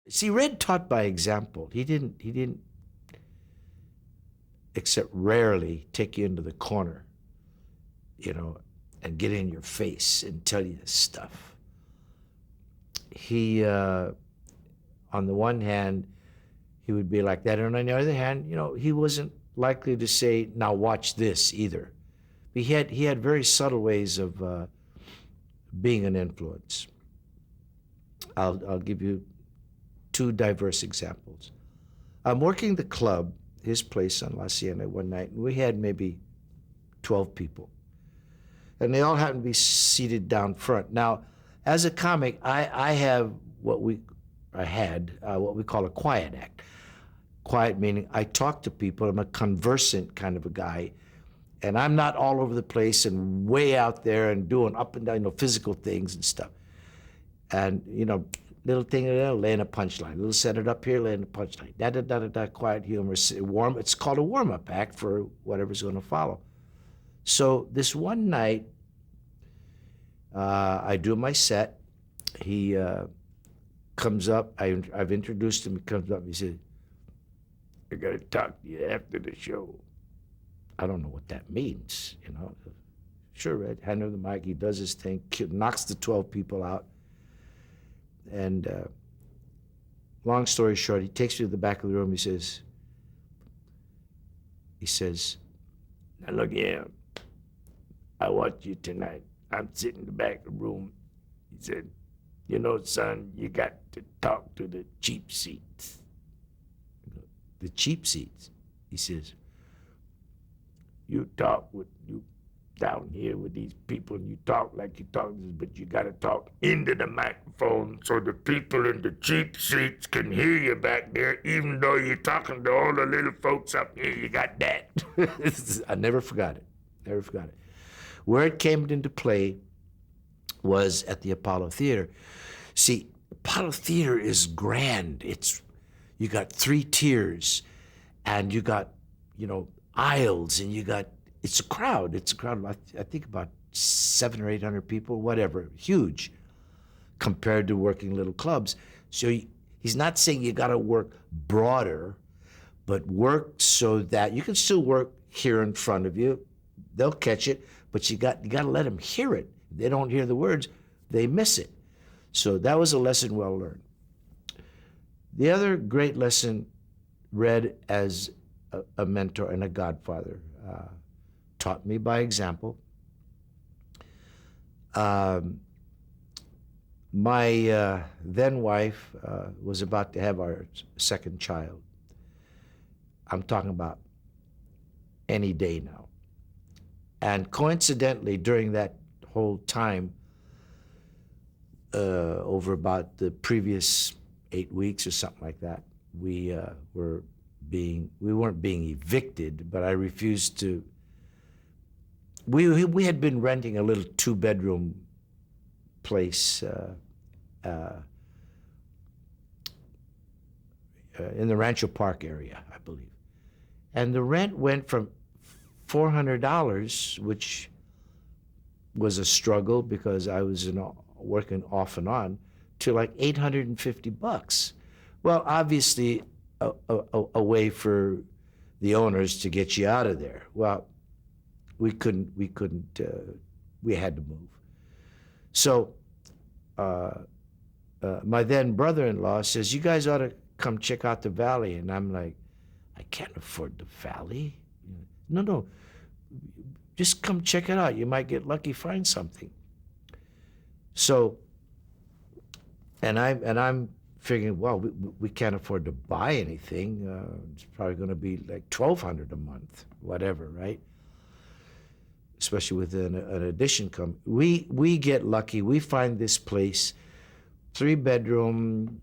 See, Red taught by example. He didn't, except rarely, take you into the corner, you know, and get in your face and tell you this stuff. He, on the one hand, he would be like that, and on the other hand, he wasn't likely to say, "Now watch this," either. He had very subtle ways of being an influence. I'll give you two diverse examples. I'm working the club, his place on La Cienega one night, and we had maybe 12 people. And they all happened to be seated down front. Now, as a comic, I have I had what we call a quiet act. Quiet meaning I talk to people. I'm a conversant kind of a guy. And I'm not all over the place and way out there and doing up and down, physical things and stuff. And, little thing there, laying a punchline. Little set it up here, laying a punchline. Da-da-da-da-da, quiet humor, warm. It's called a warm-up act for whatever's going to follow. So this one night, I do my set. He comes up. I've introduced him. He comes up and he says, "I got to talk to you after the show." I don't know what that means, Sure, Red, hand him the mic. He does his thing, knocks the 12 people out. And long story short, he takes me to the back of the room. He says, "Now look here, I want you tonight." I'm sitting in the back of the room. He said, "Son, you got to talk to the cheap seats." The cheap seats? He says, "You talk with you down here with these people, and you talk like you talk, but you got to talk into the microphone so the people in the cheap seats can hear you back there, even though you're talking to all the little folks up here. You got that." I never forgot it. Never forgot it. Where it came into play was at the Apollo Theater. See, Apollo Theater is grand. You got 3 tiers, and you got, aisles, and it's a crowd. It's a crowd of, I think, about 700 or 800 people, whatever, huge, compared to working little clubs. So he's not saying you got to work broader, but work so that you can still work here in front of you. They'll catch it, but you got to let them hear it. If they don't hear the words, they miss it. So that was a lesson well learned. The other great lesson, Red as a mentor and a godfather, taught me by example. My then wife was about to have our second child. I'm talking about any day now. And coincidentally, during that whole time, over about the previous 8 weeks or something like that, we weren't being evicted, but I refused to. We had been renting a little 2-bedroom place in the Rancho Park area, I believe. And the rent went from $400, which was a struggle because I was working off and on, to like $850. Well, obviously a way for the owners to get you out of there. Well, we couldn't, we had to move. So my then brother-in-law says, "You guys ought to come check out the valley." And I'm like, "I can't afford the valley." No, just come check it out. You might get lucky, find something. So, and I'm figuring, well, we can't afford to buy anything. It's probably going to be like $1,200 a month, whatever, right? Especially with an addition come. We get lucky. We find this place, 3-bedroom,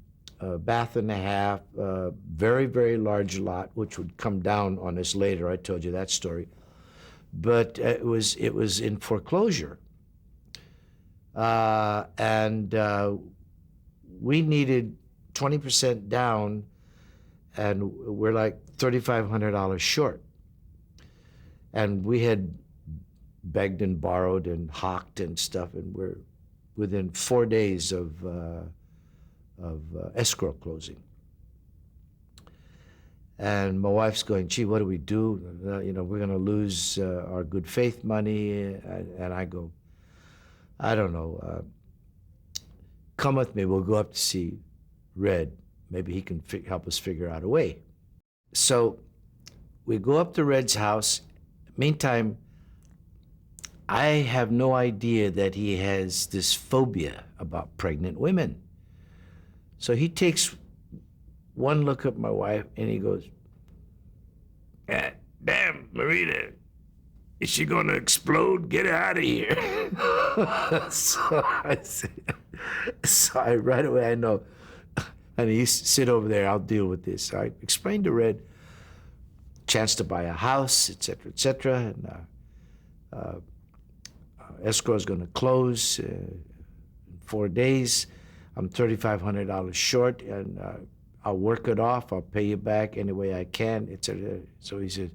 bath and a half, very, very large lot, which would come down on us later. I told you that story. But it was in foreclosure. And we needed 20% down, and we're like $3,500 short. And we had begged and borrowed and hawked and stuff, and we're within 4 days of escrow closing. And my wife's going, gee, what do we do? We're going to lose our good faith money. And I go, I don't know. Come with me. We'll go up to see Redd. Maybe he can help us figure out a way. So we go up to Redd's house. Meantime, I have no idea that he has this phobia about pregnant women. So he takes one look at my wife and he goes, damn, Morita, is she gonna explode? Get her out of here. So I right away, I know, and you sit over there, I'll deal with this. So I explained to Redd, chance to buy a house, et cetera, and escrow is gonna close in 4 days. I'm $3,500 short, and I'll work it off. I'll pay you back any way I can, etc. So he said,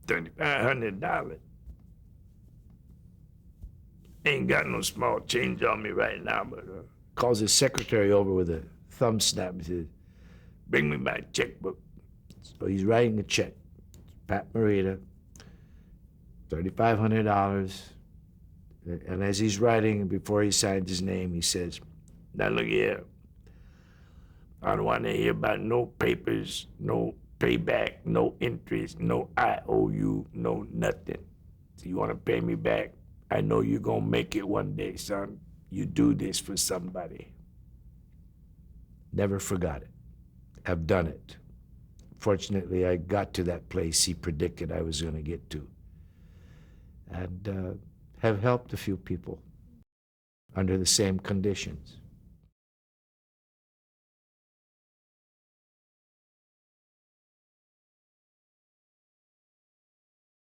$3,500. Ain't got no small change on me right now, but calls his secretary over with a thumb snap. He says, bring me my checkbook. So he's writing a check. Pat Morita, $3,500. And as he's writing, before he signs his name, he says, now look here. I don't want to hear about no papers, no payback, no interest, no IOU, no nothing. So you want to pay me back? I know you're going to make it one day, son. You do this for somebody. Never forgot it. I've done it. Fortunately, I got to that place he predicted I was going to get to. And have helped a few people under the same conditions.